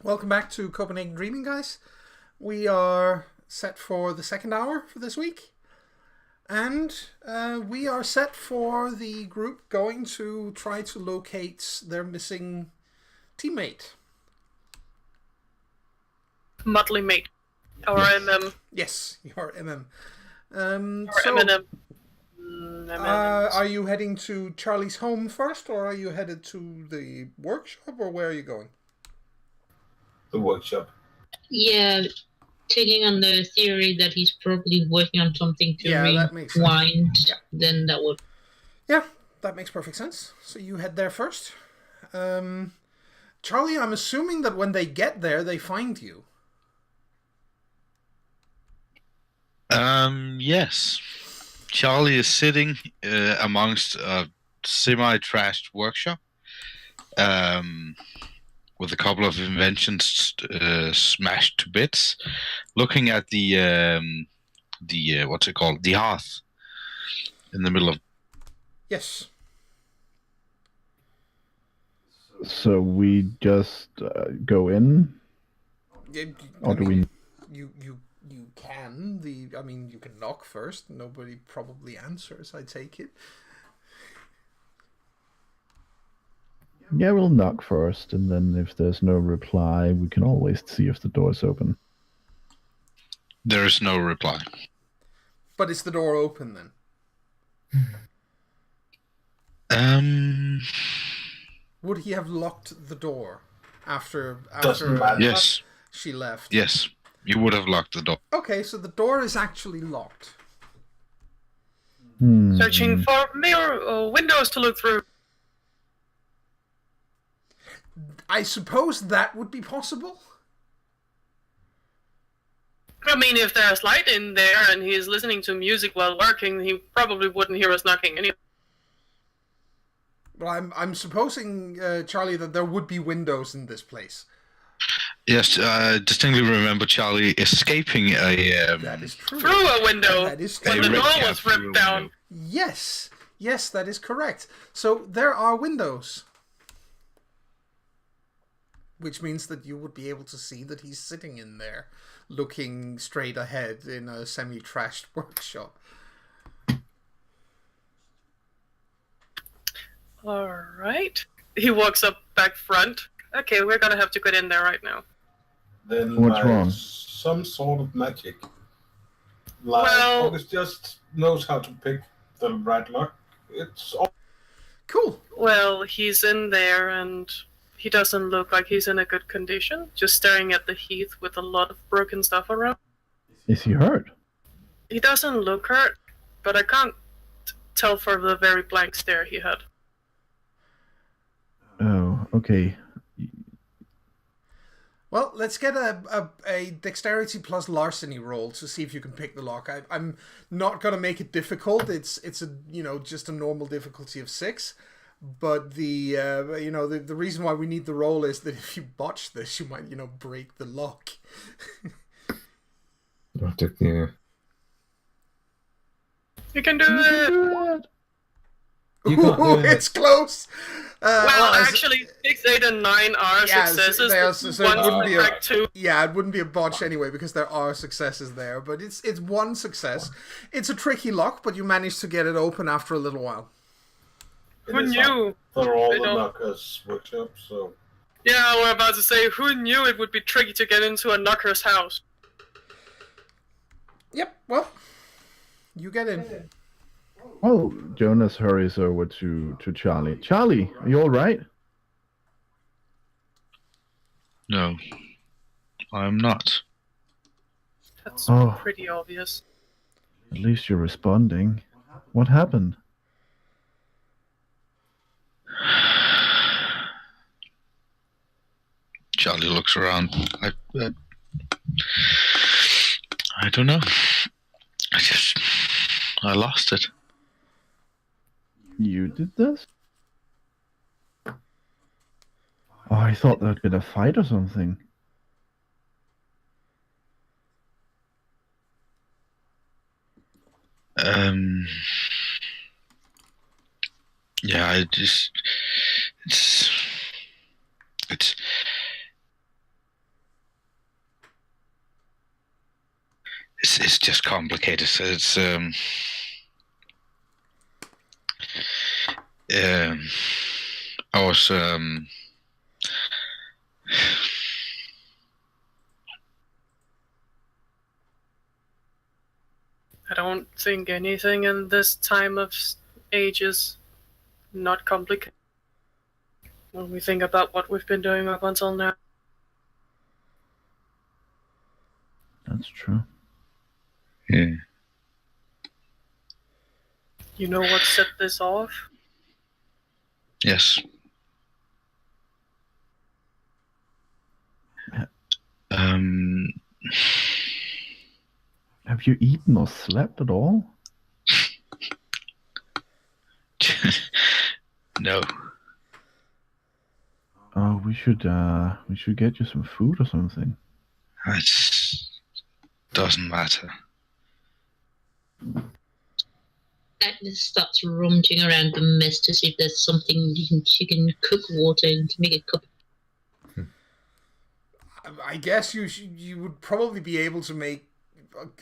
Welcome back to Copenhagen Dreaming, guys. We are set for the second hour for this week. And we are set for the group going to try to locate their missing teammate. Motley mate. Or Yes. MM. Yes, you're MM. Or so, M&M. are you heading to Charlie's home first, or are you headed to the workshop, or where are you going? The workshop. Yeah, taking on the theory that he's probably working on something to that makes sense. rewind, then that would... Yeah, that makes perfect sense. So you head there first. Charlie, I'm assuming that when they get there, they find you. Yes. Charlie is sitting amongst a semi-trashed workshop with a couple of inventions smashed to bits, looking at the what's it called? The hearth in the middle of... Yes. So we just go in? Or do we... You can. You can knock first. Nobody probably answers, I take it. Yeah, we'll knock first, and then if there's no reply, we can always see if the door's open. There is no reply. But is the door open Um. Would he have locked the door after Yes. she left? Yes. You would have locked the door. Okay, so the door is actually locked. Searching for mirror or windows to look through. I suppose that would be possible. I mean, if there's light in there and he's listening to music while working, he probably wouldn't hear us knocking anyway. Well, I'm supposing, Charlie, that there would be windows in this place. Yes, distinctly remember Charlie escaping a... That is true. Through a window That is true. when the A door red was cap through a ripped down. window. Yes, that is correct. So there are windows. Which means that you would be able to see that he's sitting in there, looking straight ahead in a semi-trashed workshop. Alright. He walks up back front. Okay, we're gonna have to get in there right now. Then What's wrong? Some sort of magic. Like Well- August just knows how to pick the right lock. It's all Cool. Well, he's in there and he doesn't look like he's in a good condition. Just staring at the heath with a lot of broken stuff around. Is he hurt? He doesn't look hurt, but I can't tell from the very blank stare he had. Oh, okay. Well, let's get a dexterity plus larceny roll to see if you can pick the lock. I'm not gonna make it difficult. It's just a normal difficulty of 6. But the reason why we need the roll is that if you botch this, you might break the lock. I'll take the... You can do it! You can't do it. It's close. Actually, 6, 8, and 9 are successes. So it One wouldn't be a, correct, 2. yeah, it wouldn't be a botch anyway because there are successes there. But it's one success. It's a tricky lock, but you managed to get it open after a little while. Who knew? For all They the don't- knockers workshop, so... Yeah, we're about to say, who knew it would be tricky to get into a knocker's house? Yep. Well, you get in. Oh, Jonas hurries over to Charlie. Charlie, are you all right? No. I'm not. That's Oh. pretty obvious. At least you're responding. What happened? Charlie looks around. I don't know. I lost it. You did this? Oh, I thought there'd been a fight or something. Yeah, it's It's just complicated. It's I was I don't think anything in this time of age is not complicated. When we think about what we've been doing up until now. That's true. yeah. You know what set this off? Yes. Have you eaten or slept at all? No. Oh, we should get you some food or something. It doesn't matter. Agnes starts rummaging around the mess to see if there's something she can cook water in to make a cup. I guess you would probably be able to make,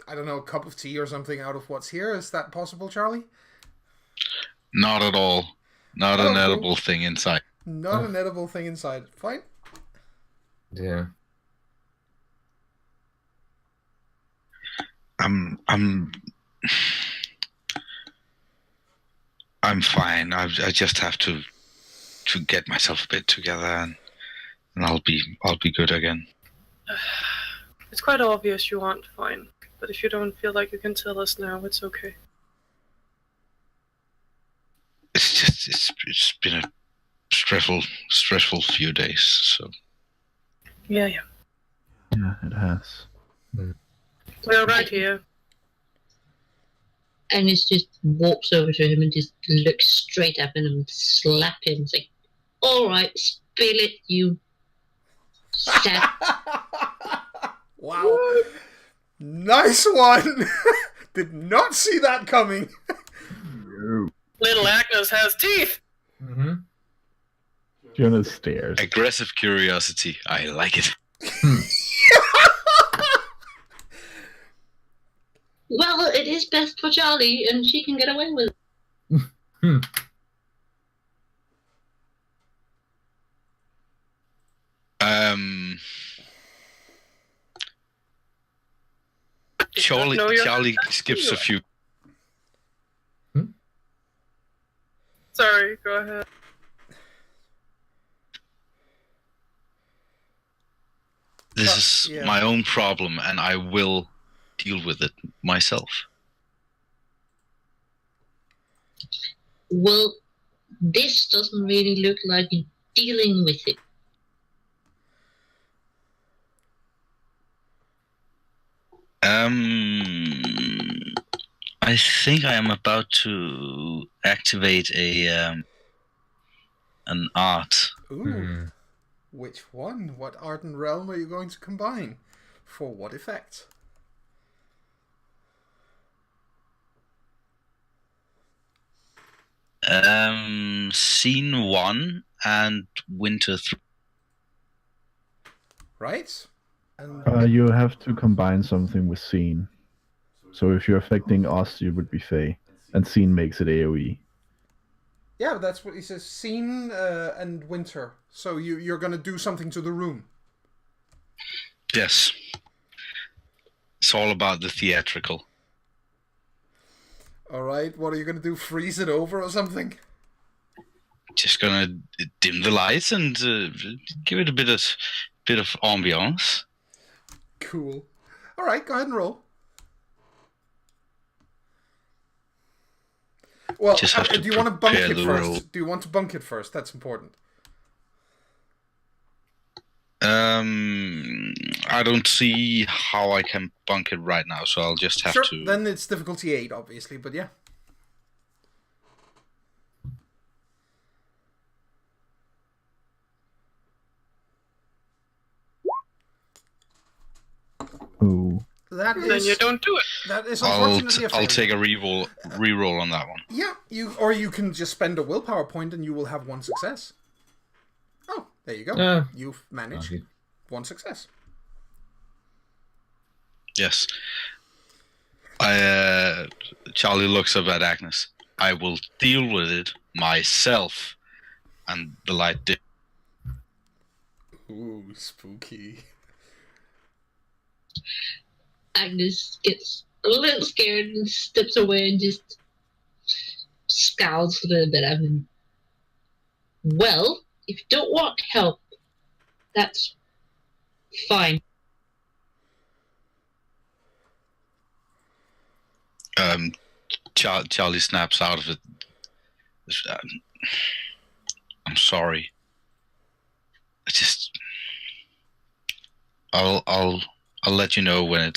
I don't know, a cup of tea or something out of what's here. Is that possible, Charlie? Not at all. Not Oh, an cool. edible thing inside. Not an edible thing inside. Fine. Yeah. I'm fine. I just have to get myself a bit together, and I'll be good again. It's quite obvious you aren't fine, but if you don't feel like you can tell us now, it's okay. It's been a stressful few days. So Yeah. Yeah, it has. We're right here. Agnes just walks over to him and just looks straight at him and slap him. It's like, all right, spill it, you sap. Wow. Nice one. Did not see that coming. Little Agnes has teeth! Mm-hmm. Fiona stares. aggressive curiosity. I like it. Well, it is best for Charlie, and she can get away with it. Charlie skips a few. Sorry, go ahead. This is yeah. my own problem, and I will deal with it myself. Well, this doesn't really look like you're dealing with it. I think I am about to activate an art. Ooh. Which one? What art and realm are you going to combine? For what effect? Scene 1 and Winter 3. Right? And You have to combine something with scene. So if you're affecting us, you would be Fey. And scene makes it AoE. yeah, that's what he says. Scene and winter. So you're going to do something to the room. Yes. It's all about the theatrical. All right. What are you going to do? Freeze it over or something? Just gonna dim the lights and give it a bit of ambiance. Cool. All right. Go ahead and roll. Well, Just have to do you want to bunk prepare it the first? roll. Do you want to bunk it first? That's important. I don't see how I can bunk it right now, so I'll just have Sure. to. Then it's difficulty 8, obviously, but yeah. Ooh. That Then is you don't do it. that is I'll unfortunately a failure. take a reroll on that one. Yeah, you can just spend a willpower point and you will have one success. Oh, there you go. You've managed Okay. one success. Yes. Charlie looks up at Agnes. I will deal with it myself. And the light did. Ooh, spooky. Agnes gets a little scared and steps away and just scowls a little bit at him. Well, if you don't want help, that's fine. Charlie snaps out of it. I'm sorry. I'll let you know when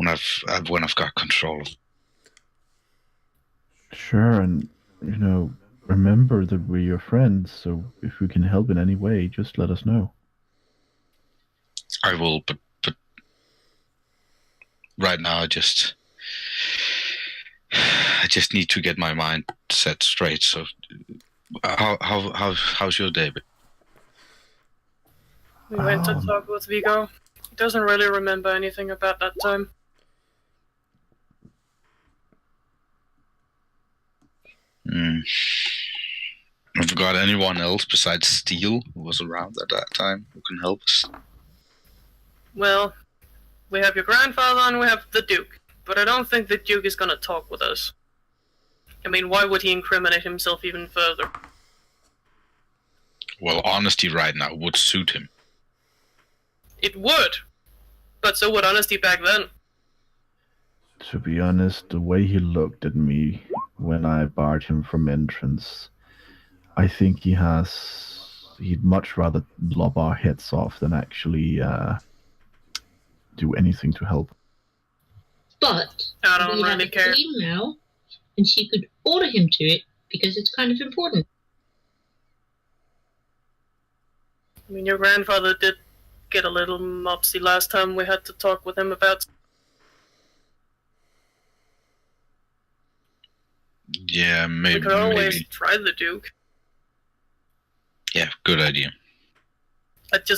I've got control. Sure, and remember that we're your friends, so if we can help in any way, just let us know. I will, but right now I just need to get my mind set straight. So, how's your day? We went to talk with Vigo. He doesn't really remember anything about that time. Have you got anyone else besides Steele who was around at that time who can help us? Well, we have your grandfather and we have the Duke, but I don't think the Duke is gonna talk with us. I mean, why would he incriminate himself even further? Well, honesty right now would suit him. It would, but so would honesty back then. To be honest, the way he looked at me when I barred him from entrance, I think he'd much rather lob our heads off than actually do anything to help. But I don't we have really a care. queen now, and she could order him to it because it's kind of important. I mean, your grandfather did get a little mopsy last time we had to talk with him about. Yeah, maybe. We could always try the Duke. Yeah, good idea. I'd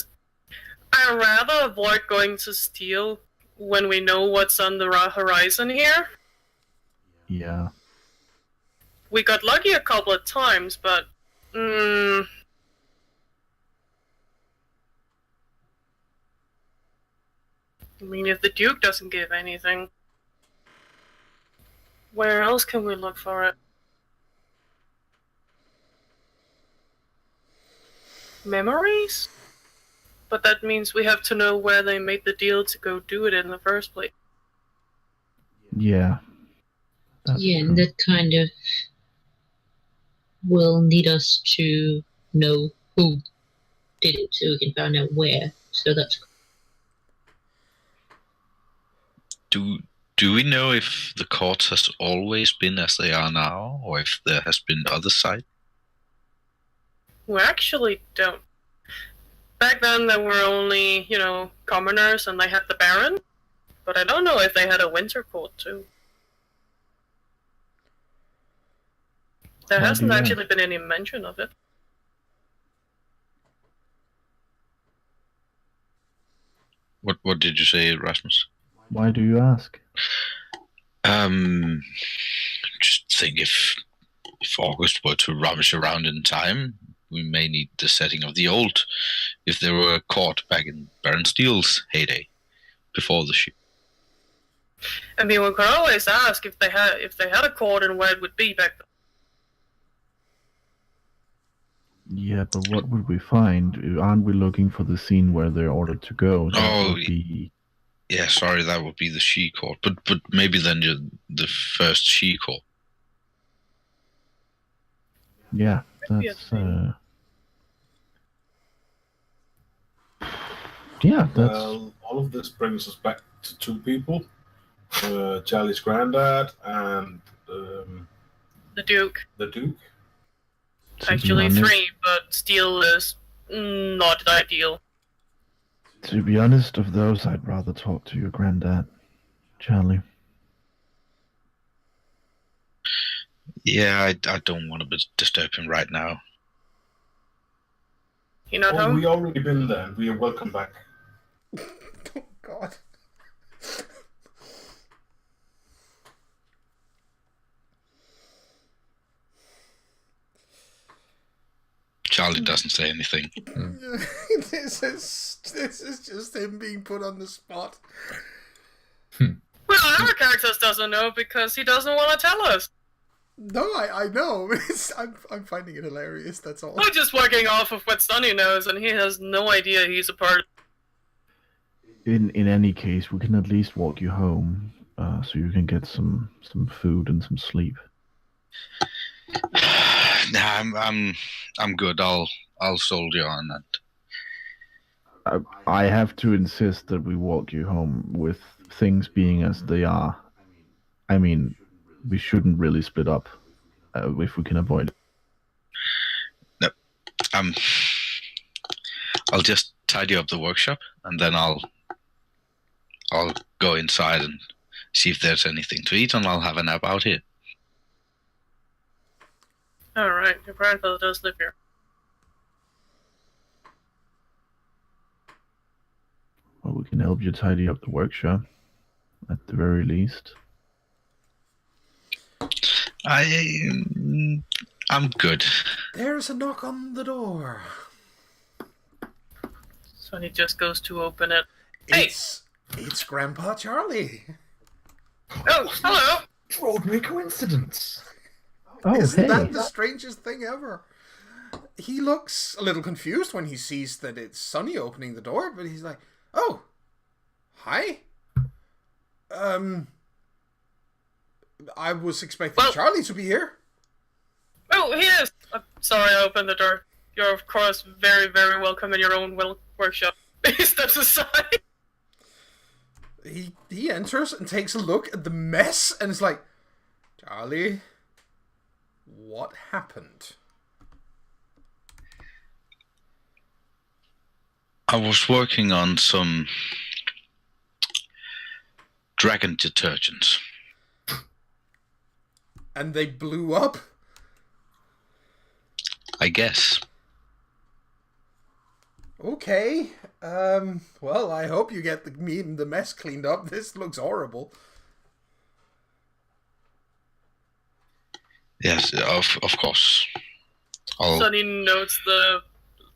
rather avoid going to Steel when we know what's on the horizon here. Yeah. We got lucky a couple of times, but I mean, if the Duke doesn't give anything, where else can we look for it? Memories? But that means we have to know where they made the deal to go do it in the first place. Yeah. Yeah, and that kind of will need us to know who did it so we can find out where. So that's... Do we know if the courts has always been as they are now, or if there has been other side? We actually don't. Back then there were only, commoners and they had the Baron, but I don't know if they had a winter court too. There hasn't actually been any mention of it. What did you say, Rasmus? Why do you ask? Just think if August were to rummage around in time, we may need the setting of the old, if they were caught back in Baron Steele's heyday, before the ship. I mean, we could always ask if they had a court and where it would be back then. Yeah, but what would we find? Aren't we looking for the scene where they're ordered to go? That would be... Yeah, sorry, that would be the she court, but maybe then the first she court. Yeah, that's yeah, that's... Well, all of this brings us back to two people. Charlie's granddad and The Duke. the Duke. Actually three, but Steel is not ideal. To be honest, of those, I'd rather talk to your granddad, Charlie. Yeah, I don't want to disturb him right now. You know Well, home? we already been there. We are welcome back. Oh, God. Charlie doesn't say anything. This is just him being put on the spot. Well, our characters doesn't know because he doesn't want to tell us. No, I know. I'm finding it hilarious. That's all. We're just working off of what Sonny knows, and he has no idea he's a part. In any case, we can at least walk you home, so you can get some food and some sleep. Nah, I'm good. I'll soldier on that. I have to insist that we walk you home with things being as they are. I mean, we shouldn't really split up if we can avoid it. No, I'll just tidy up the workshop, and then I'll go inside and see if there's anything to eat, and I'll have a nap out here. Alright, your grandfather does live here. Well, we can help you tidy up the workshop, at the very least. I'm good. There's a knock on the door. Sonny just goes to open it. Hey! It's Grandpa Charlie. Oh, hello! Extraordinary coincidence. Oh, Isn't hey. that the strangest thing ever? He looks a little confused when he sees that it's Sonny opening the door, but he's like, "Oh, hi. I was expecting Charlie to be here." Oh, he is! I'm sorry I opened the door. You're, of course, very, very welcome in your own workshop. He steps aside. He enters and takes a look at the mess and is like, "Charlie, what happened?" I was working on some dragon detergents. And they blew up? I guess. Okay. Well, I hope you get the mess cleaned up. This looks horrible. Yes, of course. Sonny notes the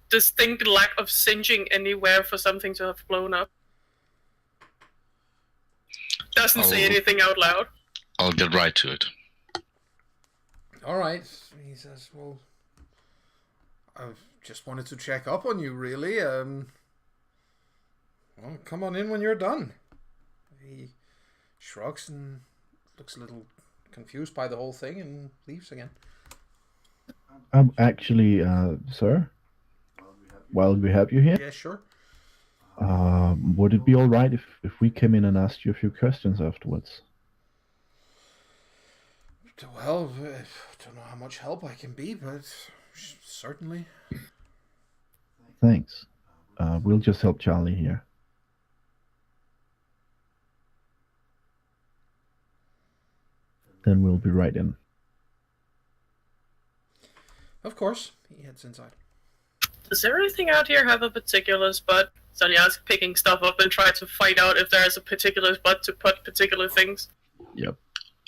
distinct lack of singeing anywhere for something to have blown up. Doesn't say anything out loud. I'll get right to it. Alright. He says, "Well, I just wanted to check up on you, really. Well, come on in when you're done." He shrugs and looks a little confused by the whole thing and leaves again. Actually, sir, while we have you here, Yeah, sure. would it be all right if we came in and asked you a few questions afterwards? Well, I don't know how much help I can be, but certainly. Thanks. We'll just help Charlie here. Then we'll be right in. Of course. He heads inside. Does everything out here have a particular spot? Sonny asks, picking stuff up and try to find out if there's a particular spot to put particular things. Yep.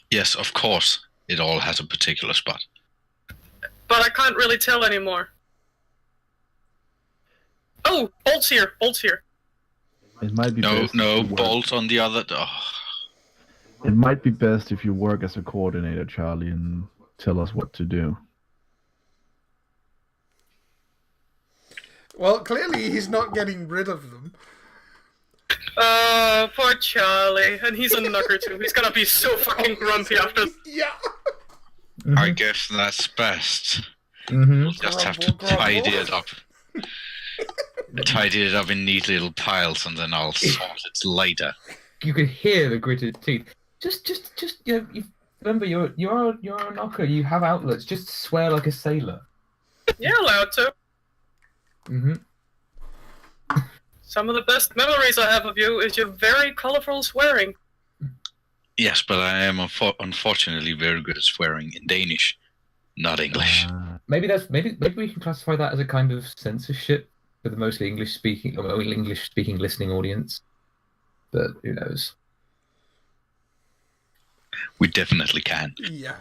Yes, of course. It all has a particular spot. But I can't really tell anymore. Oh, bolts here, bolts here. It might be best No, if you bolt on the other. Oh. It might be best if you work as a coordinator, Charlie, and tell us what to do. Well, clearly he's not getting rid of them. Oh, poor Charlie. And he's a knocker too. He's gonna be so fucking grumpy after. Yeah. I guess that's best. Mm-hmm. We'll just have to tidy it up. Tidy it up in neat little piles, and then I'll sort it later. You could hear the gritted teeth. Just, you remember, you're a knocker. You have outlets. Just swear like a sailor. You're allowed to. Mm-hmm. Some of the best memories I have of you is your very colorful swearing. Yes, but I am unfortunately very good at swearing in Danish, not English. Maybe we can classify that as a kind of censorship for the mostly English speaking listening audience. But who knows? We definitely can. Yeah.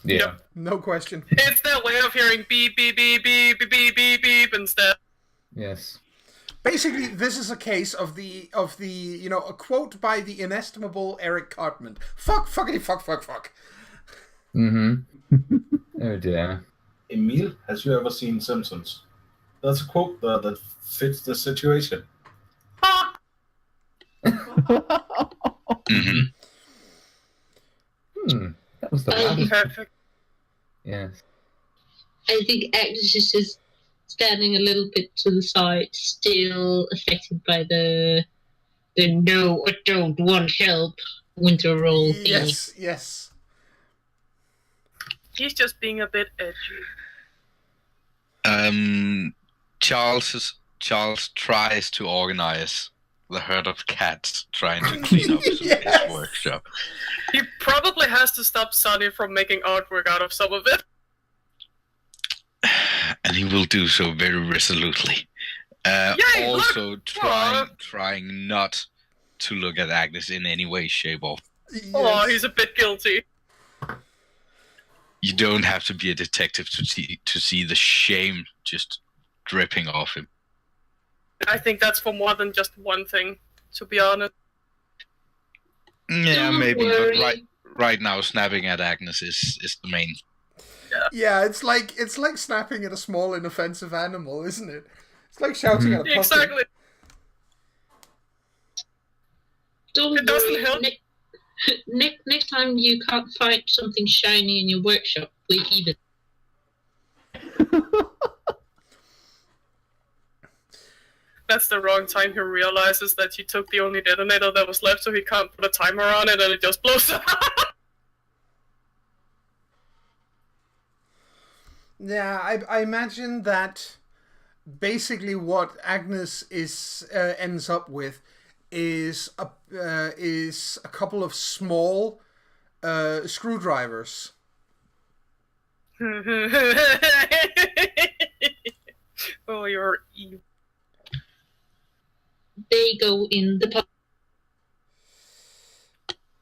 Yeah. Yep. No question. It's their way of hearing beep, beep, beep, beep, beep, beep, beep, beep instead. Yes. Basically, this is a case of the a quote by the inestimable Eric Cartman. Fuck, fuckity, fuck, fuck, fuck. Mm-hmm. Oh dear. Emil, has you ever seen Simpsons? That's a quote that fits the situation. Hmm. That was the Oh, loudest. Perfect. Yes. I think Agnes is just standing a little bit to the side, still affected by the no, I don't want help winter roll thingy. Yes. He's just being a bit edgy. Charles tries to organize the herd of cats trying to clean up Yes. his workshop. He probably has to stop Sonny from making artwork out of some of it. And he will do so very resolutely. Yay, also look! trying not to look at Agnes in any way, shape, or Yes. Oh, he's a bit guilty. you don't have to be a detective to see the shame just dripping off him. I think that's for more than just one thing, to be honest. Yeah, Don't maybe, worry. but right now snapping at Agnes is the main. Yeah, it's like snapping at a small inoffensive animal, isn't it? It's like shouting at a puppy. Exactly. Don't It doesn't worry. help. Next time you can't find something shiny in your workshop, we even. That's the wrong time he realizes that he took the only detonator that was left, so he can't put a timer on it and it just blows up. Yeah, I imagine that basically what Agnes ends up with is a couple of small screwdrivers. Oh, you're evil. They go in the pub.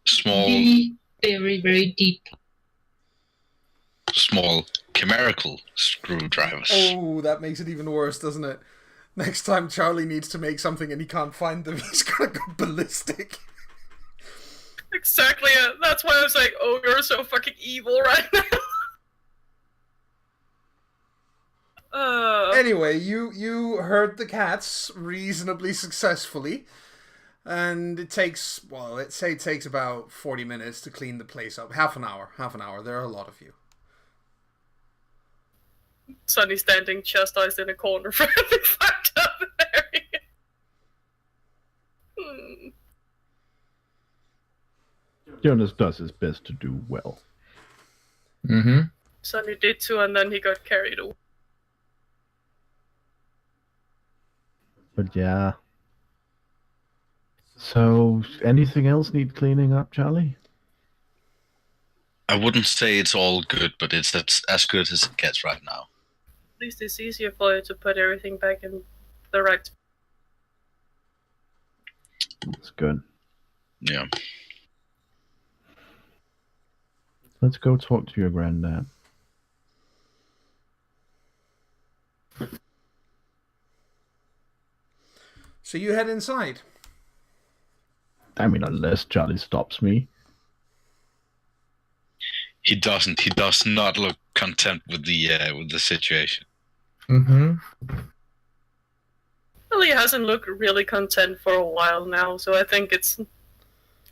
Small Very, very deep. chimerical screwdrivers. Oh, that makes it even worse, doesn't it? Next time Charlie needs to make something and he can't find them, he's gonna go ballistic. Exactly. That's why I was like, oh, you're so fucking evil right now. Anyway, you herd the cats reasonably successfully, and it takes about 40 minutes to clean the place up. Half an hour. There are a lot of you. Sonny standing chastised in a corner for having fucked up there. Jonas does his best to do well. Mm-hmm. Sonny did too, and then he got carried away. But yeah. So, anything else need cleaning up, Charlie? I wouldn't say it's all good, but it's as good as it gets right now. At least it's easier for you to put everything back in the right spot. That's good. Yeah. Let's go talk to your granddad. So you head inside. I mean, unless Charlie stops me. He doesn't. He does not look content with the situation. Mm-hmm. Well, he hasn't looked really content for a while now, so I think it's...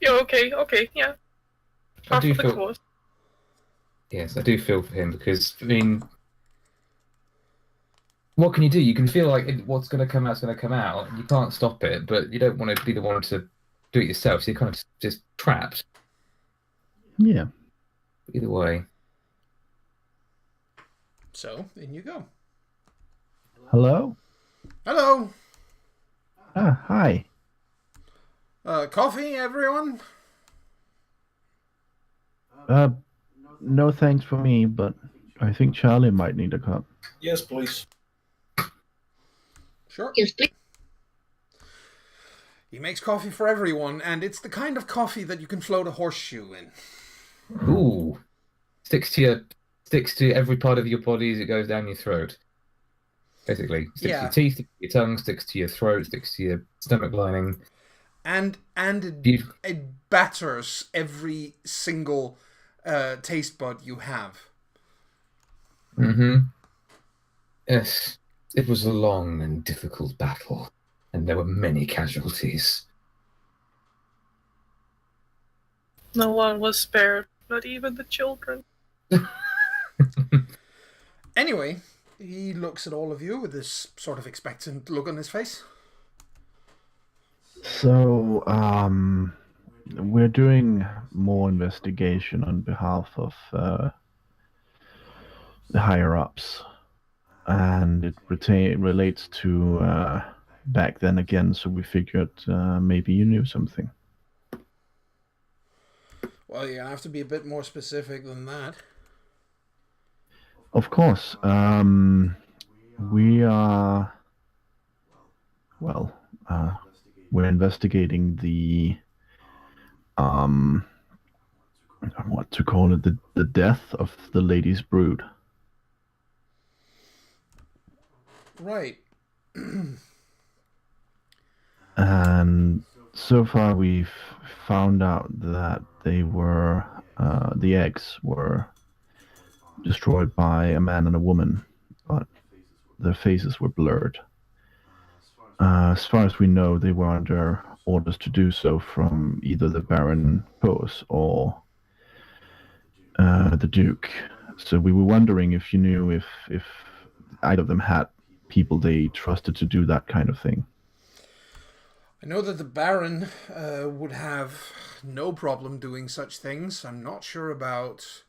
Yeah, okay, yeah. I Par do for the feel- course. Yes, I do feel for him because, I mean, what can you do? You can feel like what's going to come out's going to come out. You can't stop it, but you don't want to be the one to do it yourself, so you're kind of just trapped. Yeah. Either way. So in you go. Hello? Hello. Ah, hi. Coffee, everyone? No thanks for me, but I think Charlie might need a cup. Yes, please. Sure. Yes, please. He makes coffee for everyone, and it's the kind of coffee that you can float a horseshoe in. Ooh. Sticks to every part of your body as it goes down your throat. Basically, sticks to Yeah. your teeth, sticks to your tongue, sticks to your throat, sticks to your stomach lining. And it batters every single taste bud you have. Mm-hmm. Yes, it was a long and difficult battle, and there were many casualties. No one was spared, not even the children. Anyway, he looks at all of you with this sort of expectant look on his face. So, we're doing more investigation on behalf of the higher ups, and it relates to back then again. So we figured maybe you knew something. Well, you have to be a bit more specific than that. Of course, we are. Well, we're investigating the what to call it, the death of the lady's brood. Right. And so far we've found out that they were the eggs were destroyed by a man and a woman, but their faces were blurred. As far as we know, they were under orders to do so from either the Baron Pose or the Duke. So we were wondering if you knew if either of them had people they trusted to do that kind of thing. I know that the Baron would have no problem doing such things. I'm not sure about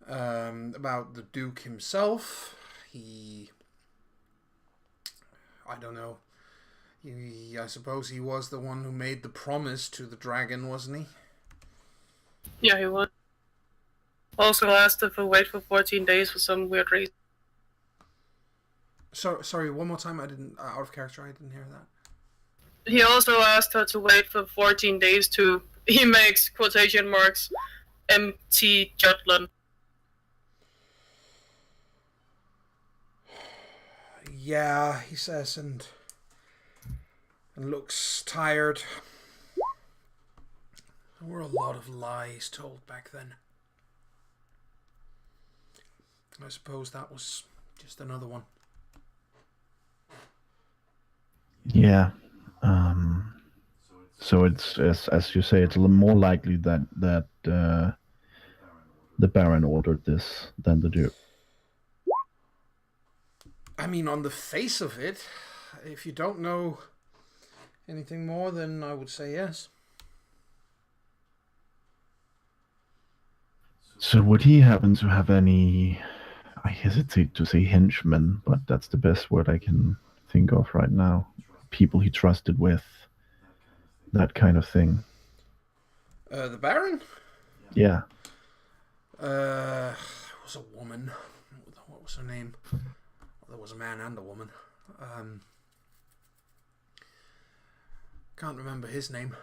the Duke himself. I don't know. I suppose he was the one who made the promise to the dragon, wasn't he? Yeah, he was. Also asked if we wait for 14 days for some weird reason. Sorry, one more time. I didn't out of character. I didn't hear that. He also asked her to wait for 14 days to, he makes quotation marks, empty Jutland. Yeah, he says, and looks tired. There were a lot of lies told back then. I suppose that was just another one. Yeah. So it's as you say, it's a little more likely that the Baron ordered this than the Duke. I mean, on the face of it, if you don't know anything more, then I would say yes. So would he happen to have any, I hesitate to say henchmen, but that's the best word I can think of right now. People he trusted with, that kind of thing. The Baron? Yeah. It was a woman. What was her name? There was a man and a woman. Can't remember his name.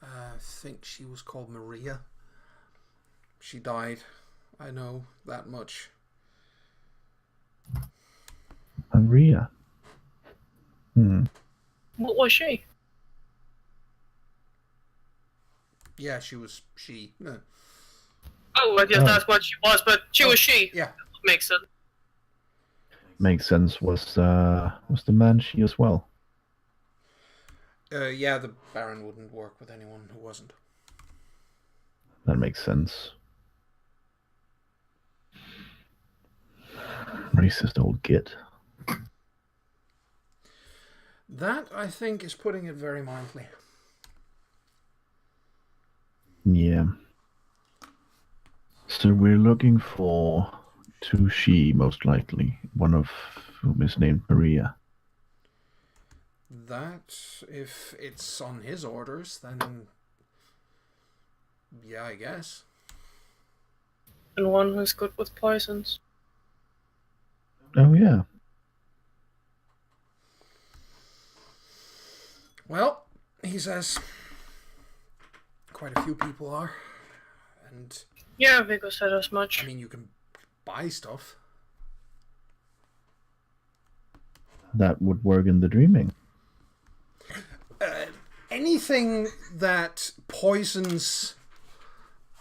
I think she was called Maria. She died. I know that much. Maria. What was she? Yeah, she was she. No. Oh, I guess that's what she was, but she was she. Yeah. Makes sense. Makes sense. Was the man she as well? Yeah, the Baron wouldn't work with anyone who wasn't. That makes sense. Racist old git. That, I think, is putting it very mildly. Yeah. So we're looking for two she, most likely. One of whom is named Maria. That, if it's on his orders, then yeah, I guess. And one who's good with poisons. Oh yeah. Well, he says quite a few people are, and Yeah, Vigo said as much. I mean, you can buy stuff. That would work in the dreaming. Anything that poisons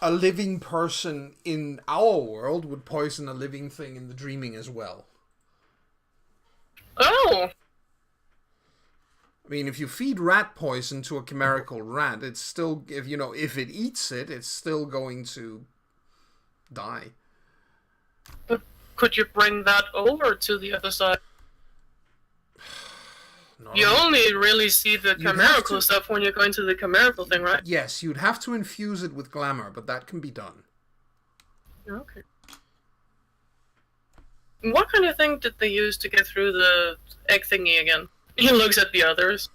a living person in our world would poison a living thing in the dreaming as well. Oh! I mean, if you feed rat poison to a chimerical rat, it's still, if it eats it, it's still going to die. But could you bring that over to the other side? You only really see the chimerical stuff when you're going to the chimerical thing, right? Yes, you'd have to infuse it with glamour, but that can be done. Okay. What kind of thing did they use to get through the egg thingy again? He looks at the others.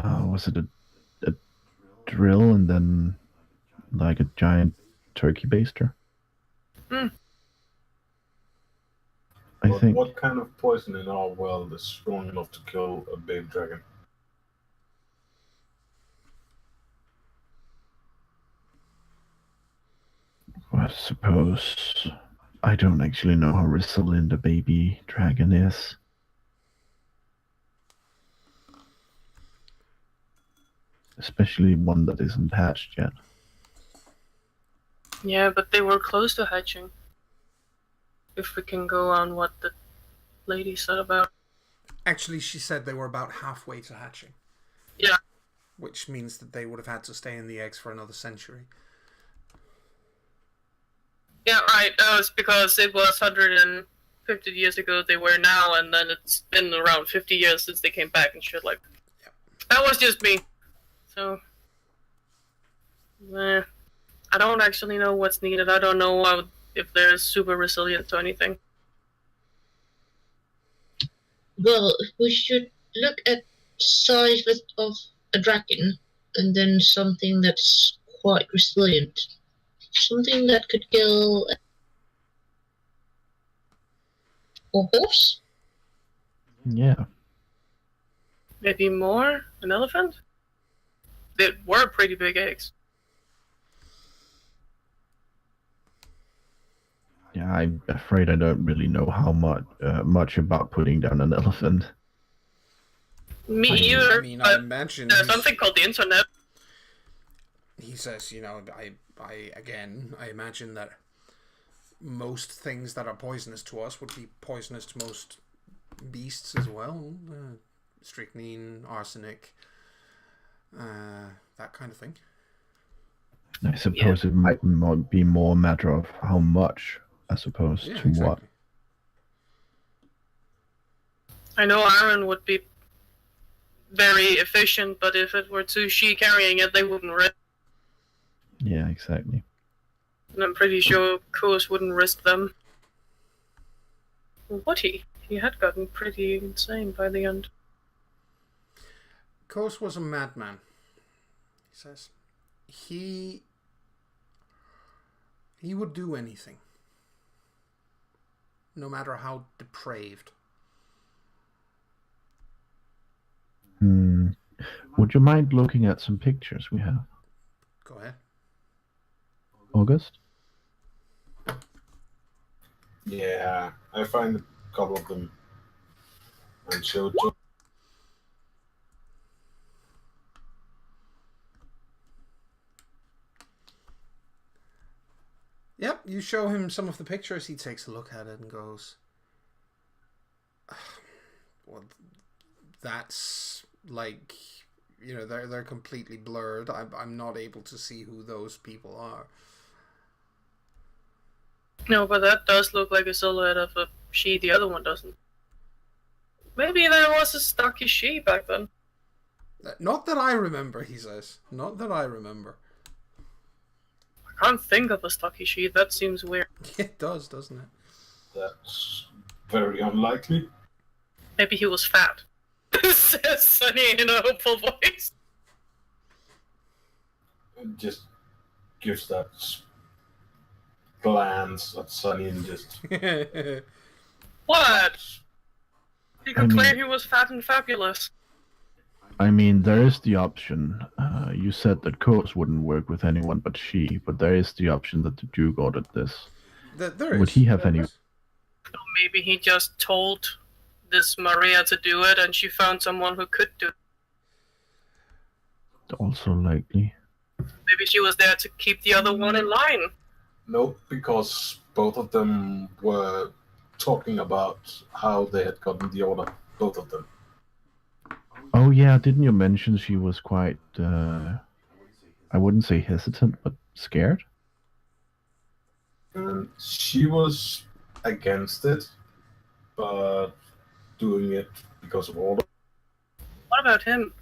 Was it a drill and then like a giant turkey baster? Hmm. I think. What kind of poison in our world is strong enough to kill a big dragon? I suppose I don't actually know how resilient a baby dragon is. Especially one that isn't hatched yet. Yeah, but they were close to hatching. If we can go on what the lady said about. Actually, she said they were about halfway to hatching. Yeah. Which means that they would have had to stay in the eggs for another century. Yeah, right. It's because it was 150 years ago they were now, and then it's been around 50 years since they came back and shit like that. Yep. That was just me. So, I don't actually know what's needed. I don't know if they're super resilient to anything. Well, we should look at size of a dragon, and then something that's quite resilient. Something that could kill a horse? Yeah. Maybe more? An elephant? They were pretty big eggs. Yeah, I'm afraid I don't really know how much about putting down an elephant. Me either. I mean, I imagine there's something called the internet. He says, I imagine that most things that are poisonous to us would be poisonous to most beasts as well. Strychnine, arsenic, that kind of thing. I suppose it might be more a matter of how much as opposed to exactly. what. I know iron would be very efficient, but if it were two she carrying it, they wouldn't risk. Yeah, exactly. And I'm pretty sure Kos wouldn't risk them. Would he? He had gotten pretty insane by the end. Kos was a madman, he says. He would do anything, no matter how depraved. Would you mind looking at some pictures we have? Go ahead. August? Yeah, I find a couple of them and show to. Yep, you show him some of the pictures, he takes a look at it and goes, well, that's like, they're completely blurred. I'm not able to see who those people are. No, but that does look like a silhouette of a she, the other one doesn't. Maybe there was a stocky she back then. Not that I remember, he says. Not that I remember. I can't think of a stocky she, that seems weird. It does, doesn't it? That's very unlikely. Maybe he was fat. Says Sunny in a hopeful voice. It just gives that glance at Sunny and just... What? He could claim he was fat and fabulous. I mean, there is the option. You said that Coase wouldn't work with anyone but she, but there is the option that the Duke ordered this. There Would is. he have any? Maybe he just told this Maria to do it, and she found someone who could do it. Also likely. Maybe she was there to keep the other one in line. No, because both of them were talking about how they had gotten the order. Both of them. Oh yeah, didn't you mention she was quite, I wouldn't say hesitant, but scared? She was against it, but doing it because of order. What about him?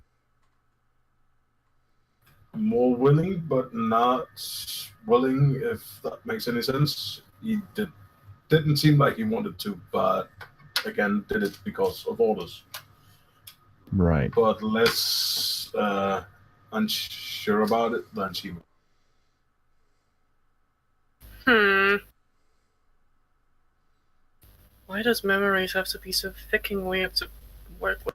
More willing, but not willing, if that makes any sense. He didn't seem like he wanted to, but again, did it because of orders. Right. But less unsure about it than she was. Why does memories have to be so fucking weird to work with?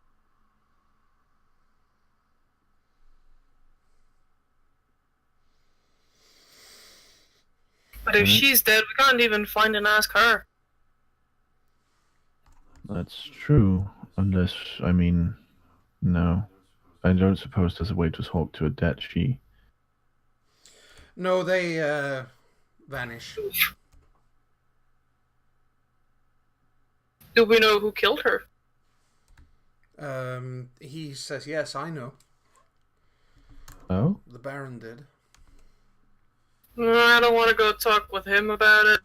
But if she's dead, we can't even find and ask her. That's true. Unless, I mean, no. I don't suppose there's a way to talk to a dead she. No, they vanish. Do we know who killed her? He says, yes, I know. Oh? The Baron did. I don't want to go talk with him about it.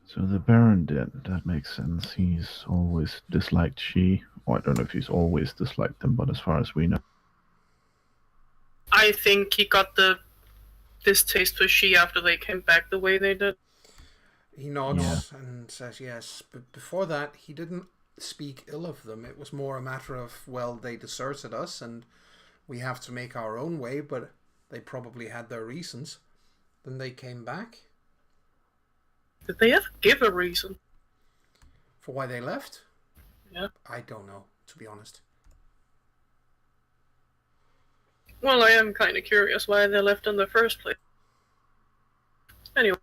So the Baron did. That makes sense. He's always disliked she. Or I don't know if he's always disliked them, but as far as we know. I think he got the distaste for she after they came back the way they did. He nods and says yes, but before that, he didn't speak ill of them. It was more a matter of, well, they deserted us and we have to make our own way, but they probably had their reasons. Then they came back. Did they ever give a reason? For why they left? Yeah. I don't know, to be honest. Well, I am kind of curious why they left in the first place. Anyway.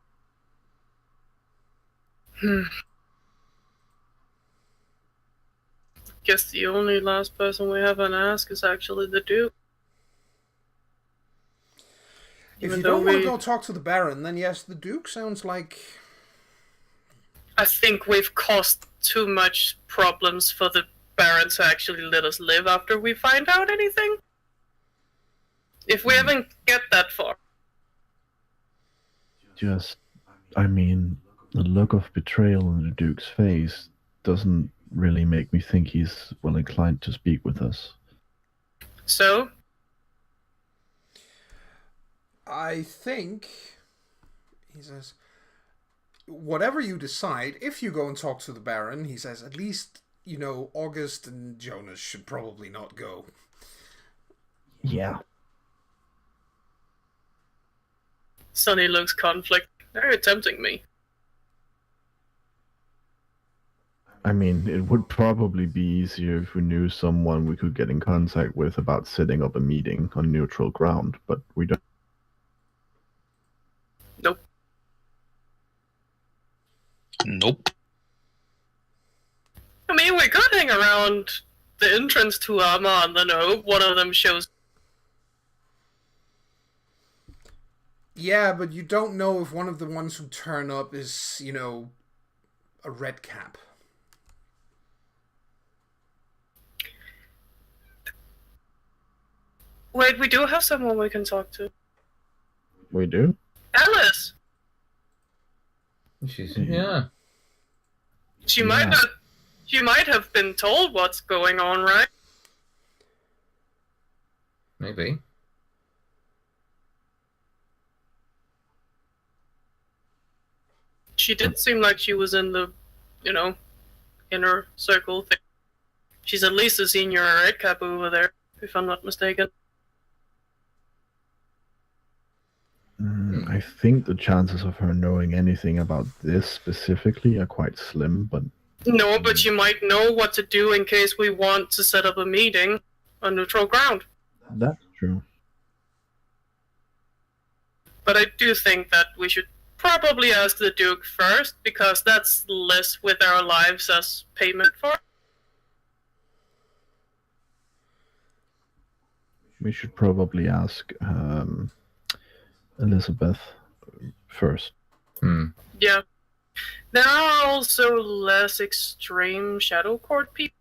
Guess the only last person we haven't asked is actually the Duke. If you don't want to go talk to the Baron, then yes, the Duke sounds like... I think we've caused too much problems for the Baron to actually let us live after we find out anything. If we haven't get that far. Just, I mean, the look of betrayal in the Duke's face doesn't really make me think he's well inclined to speak with us. So? I think, he says, whatever you decide, if you go and talk to the Baron, he says, at least, you know, August and Jonas should probably not go. Yeah. Sonny looks conflict. They're tempting me. I mean, it would probably be easier if we knew someone we could get in contact with about setting up a meeting on neutral ground, but we don't. Nope. Nope. I mean, we could hang around the entrance to Arma and then hope one of them shows. Yeah, but you don't know if one of the ones who turn up is, you know, a red cap. Wait, we do have someone we can talk to. We do? Alice! She's yeah. She might not. She might have been told what's going on, right? Maybe. She did seem like she was in the, you know, inner circle thing. She's at least a senior red cap over there, if I'm not mistaken. I think the chances of her knowing anything about this specifically are quite slim, but No, but you might know what to do in case we want to set up a meeting on neutral ground. that's true. But I do think that we should probably ask the Duke first, because that's less with our lives as payment for. We should probably ask Elizabeth first. Yeah. There are also less extreme Shadow Court people.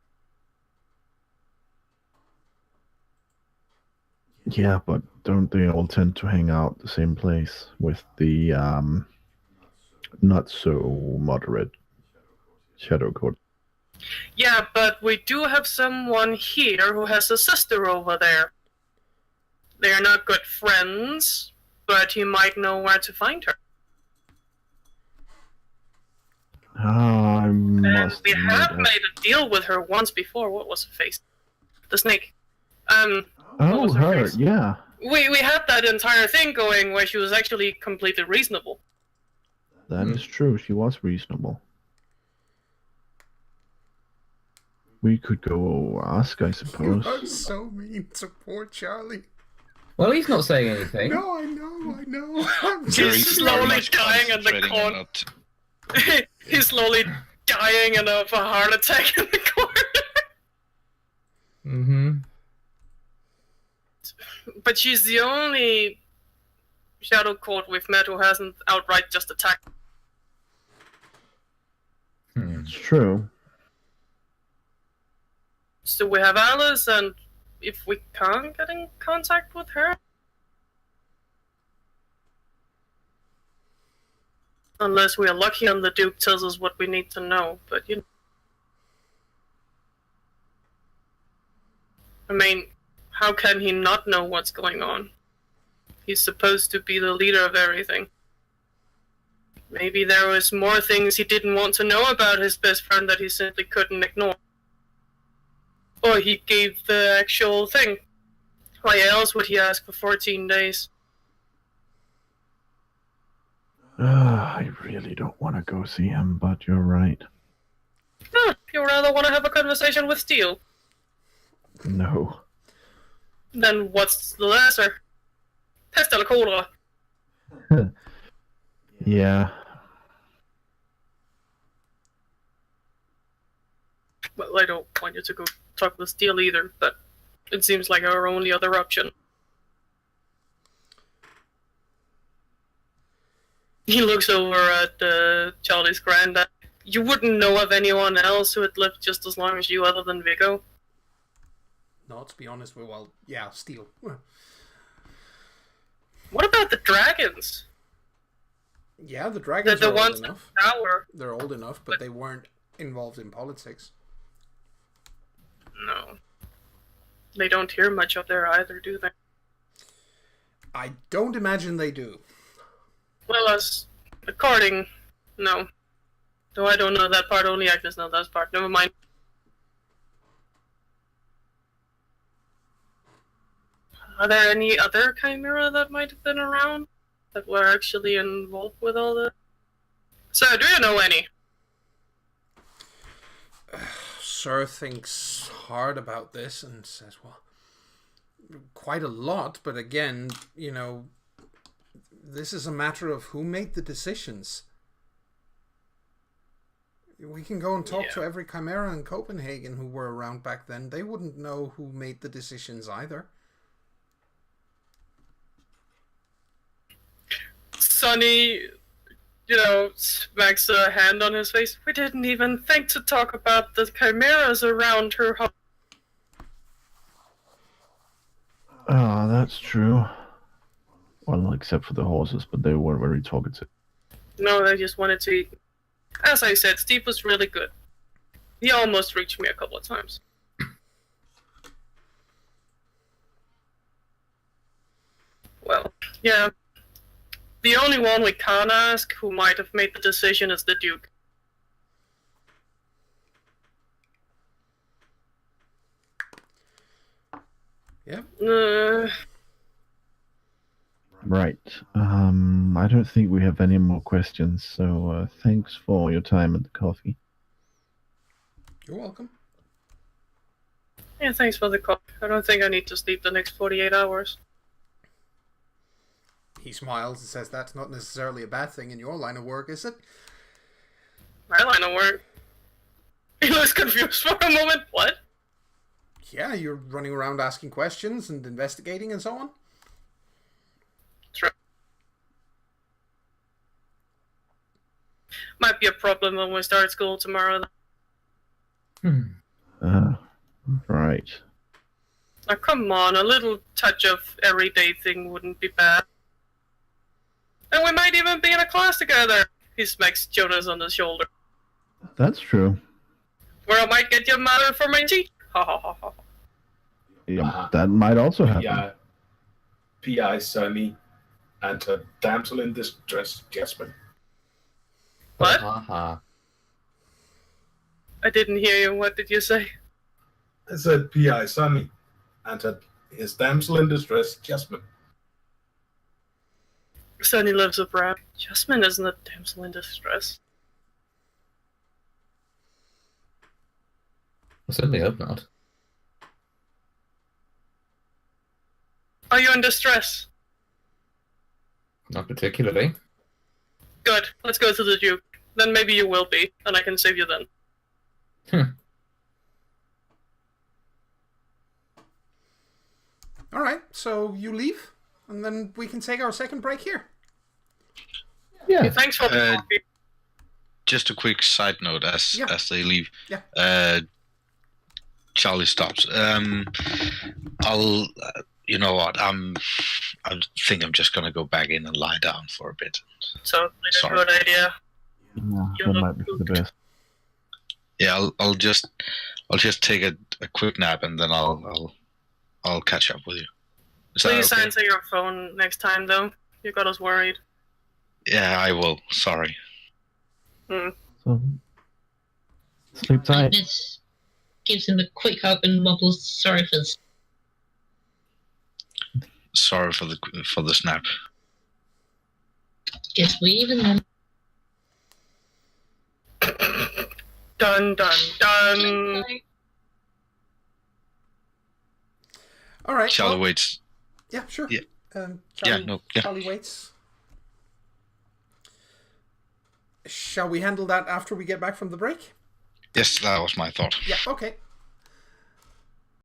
Yeah, but don't they all tend to hang out the same place with the not so moderate Shadow Court? Yeah, but we do have someone here who has a sister over there. They are not good friends, but he might know where to find her. I And must we admit have that- made a deal with her once before. What was her face? The snake. What Oh, was her, face? yeah. We had that entire thing going where she was actually completely reasonable. That is true. She was reasonable. We could go ask, I You suppose. are so mean to poor Charlie. Well, he's not saying anything. No, I know. I'm He's just slowly much dying in the concentrating on corner. not- He's slowly dying of a heart attack in the corner. Mm-hmm. But she's the only Shadow Court we've met who hasn't outright just attacked. It's true. So we have Alice, and if we can't get in contact with her, unless we are lucky and the Duke tells us what we need to know, but you know. I mean, how can he not know what's going on? He's supposed to be the leader of everything. Maybe there was more things he didn't want to know about his best friend that he simply couldn't ignore. Or he gave the actual thing. Why else would he ask for 14 days? I really don't want to go see him, but you're right. No, you rather want to have a conversation with Steele. No. Then what's the lesser? Pest eller cholera? Yeah. Well, I don't want you to go talk with Steele either, but it seems like our only other option. He looks over at Charlie's granddad. You wouldn't know of anyone else who had lived just as long as you other than Viggo? No, to be honest, well, yeah, Steel. What about the dragons? Yeah, the dragons The are old ones in the enough. tower? They're old enough, but they weren't involved in politics. No. They don't hear much of there either, do they? I don't imagine they do. Well, no. No, I don't know that part, only Agnes knows that part. Never mind. Are there any other Chimera that might have been around that were actually involved with all this? So, do you know any? Sir thinks hard about this and says, well, quite a lot, but again, you know, this is a matter of who made the decisions. We can go and talk to every Chimera in Copenhagen who were around back then. They wouldn't know who made the decisions either. Sonny, smacks a hand on his face. We didn't even think to talk about the Chimeras around her home. Oh, that's true. Well, except for the horses, but they weren't very talkative. No, they just wanted to eat. As I said, Steve was really good. He almost reached me a couple of times. Well, yeah. The only one we can't ask who might have made the decision is the Duke. Yeah. Right. I don't think we have any more questions, so thanks for your time and the coffee. You're welcome. Yeah, thanks for the call. I don't think I need to sleep the next 48 hours. He smiles and says that's not necessarily a bad thing in your line of work, is it? My line of work. He looks confused for a moment. What? Yeah, you're running around asking questions and investigating and so on. True. Might be a problem when we start school tomorrow. Right. Now, come on, a little touch of everyday thing wouldn't be bad. And we might even be in a class together. He smacks Jonas on the shoulder. That's true. Where I might get your mother for my tea. Ha ha ha ha. Yeah, that might also happen. P.I. Sunny and a damsel in distress, Jasmine. What? Haha. I didn't hear you. What did you say? I said P.I. Sunny and his damsel in distress, Jasmine. Sunny lives abroad. Jasmine isn't a damsel in distress. I certainly hope not. Are you in distress? Not particularly. Good. Let's go to the Duke. Then maybe you will be, and I can save you then. Alright, so you leave, and then we can take our second break here. Yeah. Thanks for the coffee. Just a quick side note as they leave. Yeah. Charlie stops. I'll. You know what? I think I'm just gonna go back in and lie down for a bit. So, it's a Sorry. good idea. Yeah, that might be for the best. Yeah, I'll just take a quick nap and then I'll catch up with you. Is that Please okay? answer your phone next time, though. You got us worried. Yeah, I will. Sorry. So, sleep tight. Agnes gives him a quick hug and mumbles, sorry for this. Sorry for the snap. Guess we even then. Dun dun dun. Alright. Charlie waits. Yeah, sure. Yeah. Charlie, Yeah. Charlie waits. Shall we handle that after we get back from the break? Yes, that was my thought. Yeah, okay.